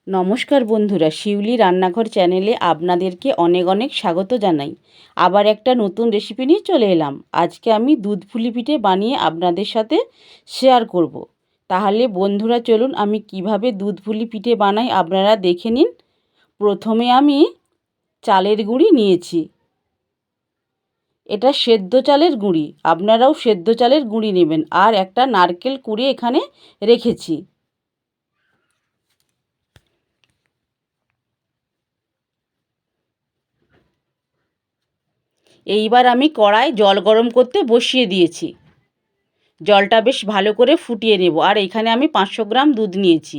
নমস্কার বন্ধুরা, শিউলি রান্নাঘর চ্যানেলে আপনাদেরকে অনেক অনেক স্বাগত জানাই। আবার একটা নতুন রেসিপি নিয়ে চলে এলাম। আজকে আমি দুধ পুলি পিঠে বানিয়ে আপনাদের সাথে শেয়ার করব। তাহলে বন্ধুরা চলুন আমি কিভাবে দুধ পুলি পিঠে বানাই আপনারা দেখে নিন। প্রথমে আমি চালের গুঁড়ি নিয়েছি। এটা সেদ্ধ চালের গুঁড়ি, আপনারাও সেদ্ধ চালের গুঁড়ি নেবেন। আর একটা নারকেল কুড়ে এখানে রেখেছি। এইবার আমি কড়ায় জল গরম করতে বসিয়ে দিয়েছি। জলটা বেশ ভালো করে ফুটিয়ে নেব। আর এখানে আমি 500 গ্রাম দুধ নিয়েছি।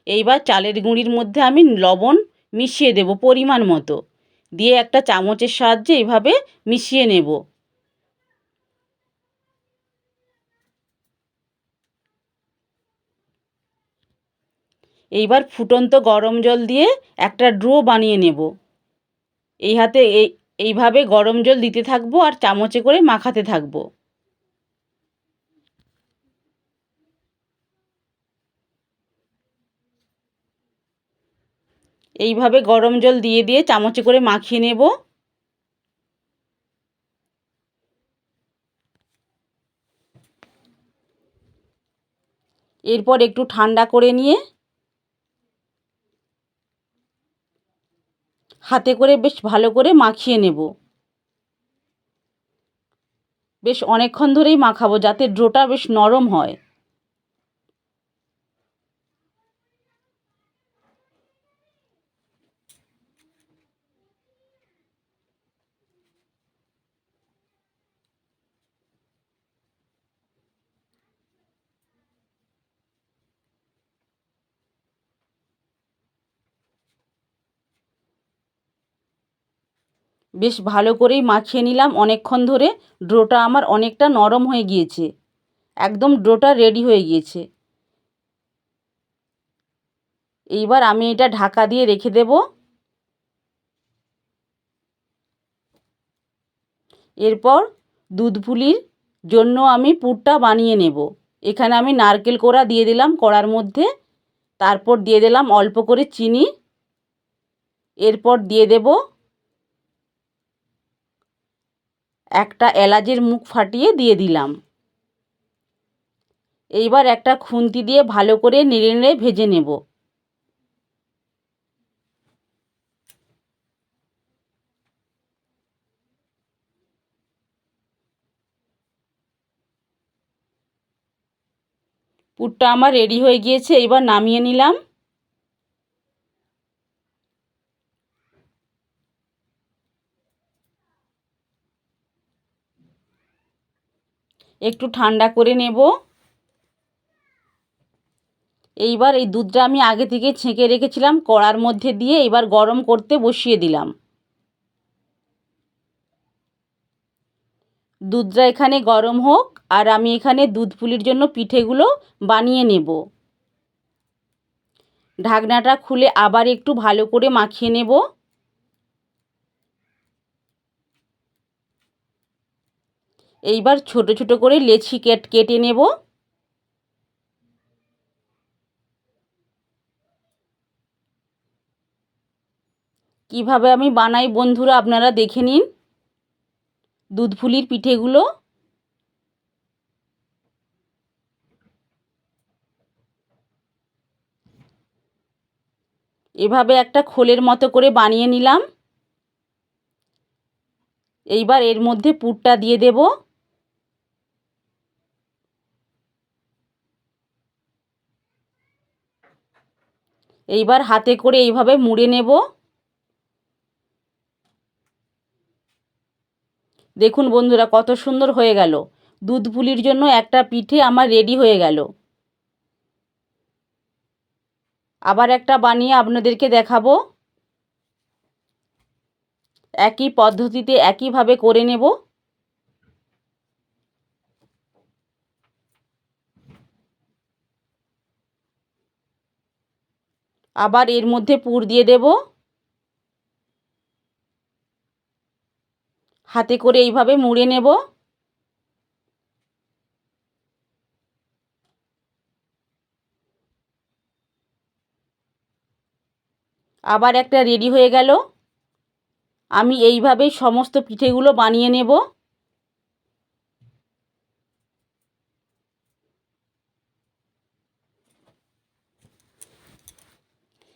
এইবার চালের গুঁড়ির মধ্যে আমি লবণ মিশিয়ে দেব পরিমাণ মতো, দিয়ে একটা চামচের সাহায্যে এইভাবে মিশিয়ে নেব। এইবার ফুটন্ত গরম জল দিয়ে একটা ড্রো বানিয়ে নেব। এইভাবে গরম জল দিতে থাকবো আর চামচে করে মাখাতে থাকবো। এইভাবে গরম জল দিয়ে দিয়ে চামচে করে মাখিয়ে নেব। এরপর একটু ঠান্ডা করে নিয়ে হাতে করে বেশ ভালো করে মাখিয়ে নেব। বেশ অনেকক্ষণ ধরেই মাখাবো যাতে ডোটা বেশ নরম হয়। বেশ ভালো করেই মাখিয়ে নিলাম অনেকক্ষণ ধরে। ডোটা আমার অনেকটা নরম হয়ে গিয়েছে, একদম ডোটা রেডি হয়ে গিয়েছে। এইবার আমি এটা ঢাকা দিয়ে রেখে দেব। এরপর দুধ পুলির জন্য আমি পুরটা বানিয়ে নেব। এখানে আমি নারকেল কোড়া দিয়ে দিলাম কড়ার মধ্যে, তারপর দিয়ে দিলাম অল্প করে চিনি। এরপর দিয়ে দেব একটা এলাচের মুখ ফাটিয়ে দিয়ে দিলাম। এইবার একটা খুন্তি দিয়ে ভালো করে নেড়ে নেড়ে ভেজে নেব। পুরটা আমার রেডি হয়ে গিয়েছে, এবার নামিয়ে নিলাম। একটু ঠান্ডা করে নেব। এইবার এই দুধটা আমি আগে থেকে ছেঁকে রেখেছিলাম কড়ার মধ্যে দিয়ে এবার গরম করতে বসিয়ে দিলাম। দুধটা এখানে গরম হোক আর আমি এখানে দুধ পুলির জন্য পিঠেগুলো বানিয়ে নেব। ঢাকনাটা খুলে আবার একটু ভালো করে মাখিয়ে নেব। এইবার ছোট ছোট করে লেচি কেটে নেব। কিভাবে আমি বানাই বন্ধুরা আপনারা দেখে নিন দুধ পুলির পিঠেগুলো। এভাবে একটা খোলের মতো করে বানিয়ে নিলাম। এইবার এর মধ্যে পুরটা দিয়ে দেব। এইবার হাতে করে এইভাবে মুড়ে নেব। দেখুন বন্ধুরা কত সুন্দর হয়ে গেল। দুধ পুলির জন্য একটা পিঠে আমার রেডি হয়ে গেল। আবার একটা বানিয়ে আপনাদেরকে দেখাবো। একই পদ্ধতিতে একইভাবে করে নেব। আবার এর মধ্যে পুর দিয়ে দেব। হাতে করে এইভাবে মুড়ে নেব। আবার একটা রেডি হয়ে গেল। আমি এইভাবেই সমস্ত পিঠেগুলো বানিয়ে নেব।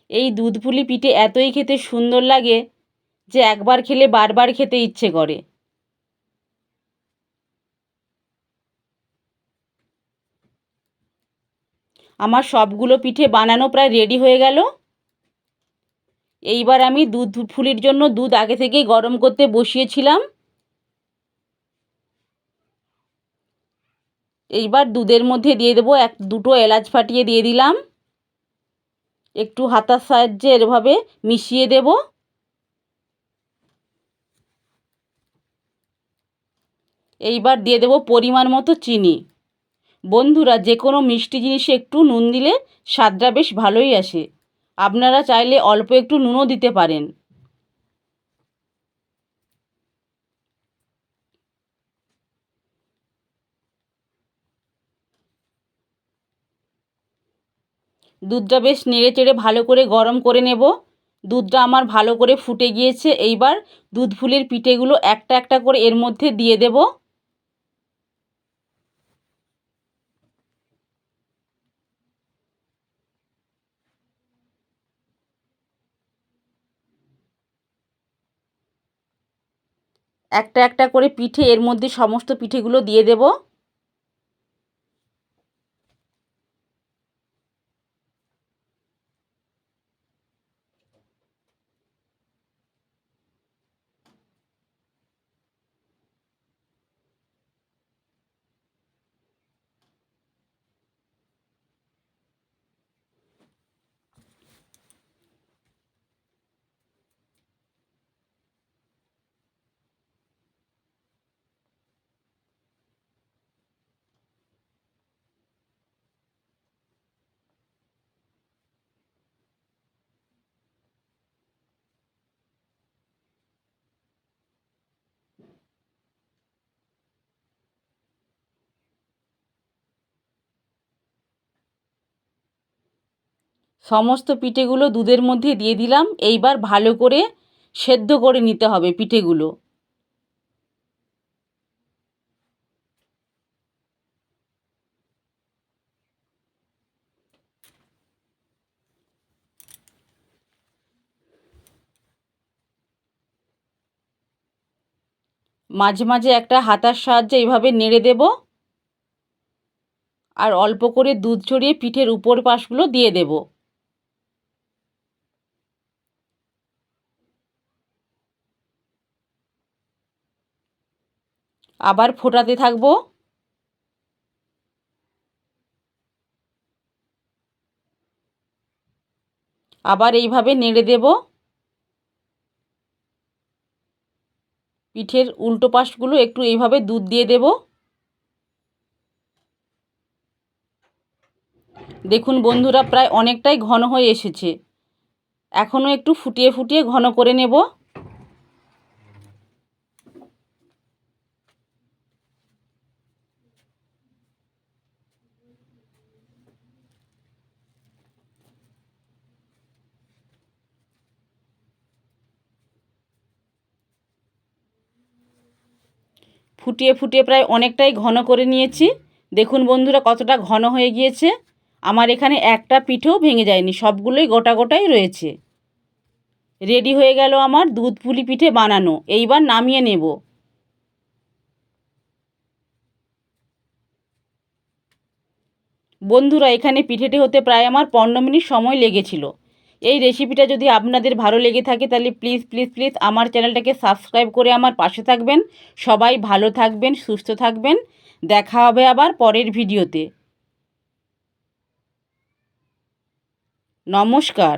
এই দুধ পুলি পিঠে এতই খেতে সুন্দর লাগে যে একবার খেলে বারবার খেতে ইচ্ছে করে। আমার সবগুলো পিঠে বানানো প্রায় রেডি হয়ে গেল। এইবার আমি দুধ পুলির জন্য দুধ আগে থেকেই গরম করতে বসিয়েছিলাম। এইবার দুধের মধ্যে দিয়ে দেবো দুটো এলাচ ফাটিয়ে দিয়ে দিলাম। একটু হাতার সাহায্যে এভাবে মিশিয়ে দেব। এইবার দিয়ে দেব পরিমাণ মতো চিনি। বন্ধুরা, যে কোনো মিষ্টি জিনিসে একটু নুন দিলে স্বাদটা বেশ ভালোই আসে। আপনারা চাইলে অল্প একটু নুনও দিতে পারেন। দুধটা বেশ নেড়ে চেড়ে ভালো করে গরম করে নেব। দুধটা আমার ভালো করে ফুটে গিয়েছে। এইবার দুধ ফুলের পিঠেগুলো একটা একটা করে এর মধ্যে দিয়ে দেব। একটা একটা করে পিঠে এর মধ্যে সমস্ত পিঠেগুলো দিয়ে দেব। সমস্ত পিঠেগুলো দুধের মধ্যে দিয়ে দিলাম। এইবার ভালো করে সেদ্ধ করে নিতে হবে পিঠেগুলো। মাঝে মাঝে একটা হাতার সাহায্যে এইভাবে নেড়ে দেব। আর অল্প করে দুধ ছড়িয়ে পিঠের উপর পাশগুলো দিয়ে দেব। আবার ফোটাতে থাকবো। আবার এইভাবে নেড়ে দেব। পিঠের উল্টো পাশগুলো একটু এইভাবে দুধ দিয়ে দেব। দেখুন বন্ধুরা, প্রায় অনেকটাই ঘন হয়ে এসেছে। এখনও একটু ফুটিয়ে ফুটিয়ে ঘন করে নেব। ফুটিয়ে ফুটিয়ে প্রায় অনেকটাই ঘন করে নিয়েছি। দেখুন বন্ধুরা কতটা ঘন হয়ে গিয়েছে। আমার এখানে একটা পিঠেও ভেঙে যায়নি, সবগুলোই গোটা গোটাই রয়েছে। রেডি হয়ে গেল আমার দুধ পুলি পিঠে বানানো। এইবার নামিয়ে নেব। বন্ধুরা, এখানে পিঠেটি হতে প্রায় আমার 15 মিনিট সময় লেগেছিল। এই রেসিপিটা যদি আপনাদের ভালো লেগে থাকে তাহলে প্লিজ প্লিজ প্লিজ আমার চ্যানেলটাকে সাবস্ক্রাইব করে আমার পাশে থাকবেন। সবাই ভালো থাকবেন, সুস্থ থাকবেন। দেখা হবে আবার পরের ভিডিওতে। নমস্কার।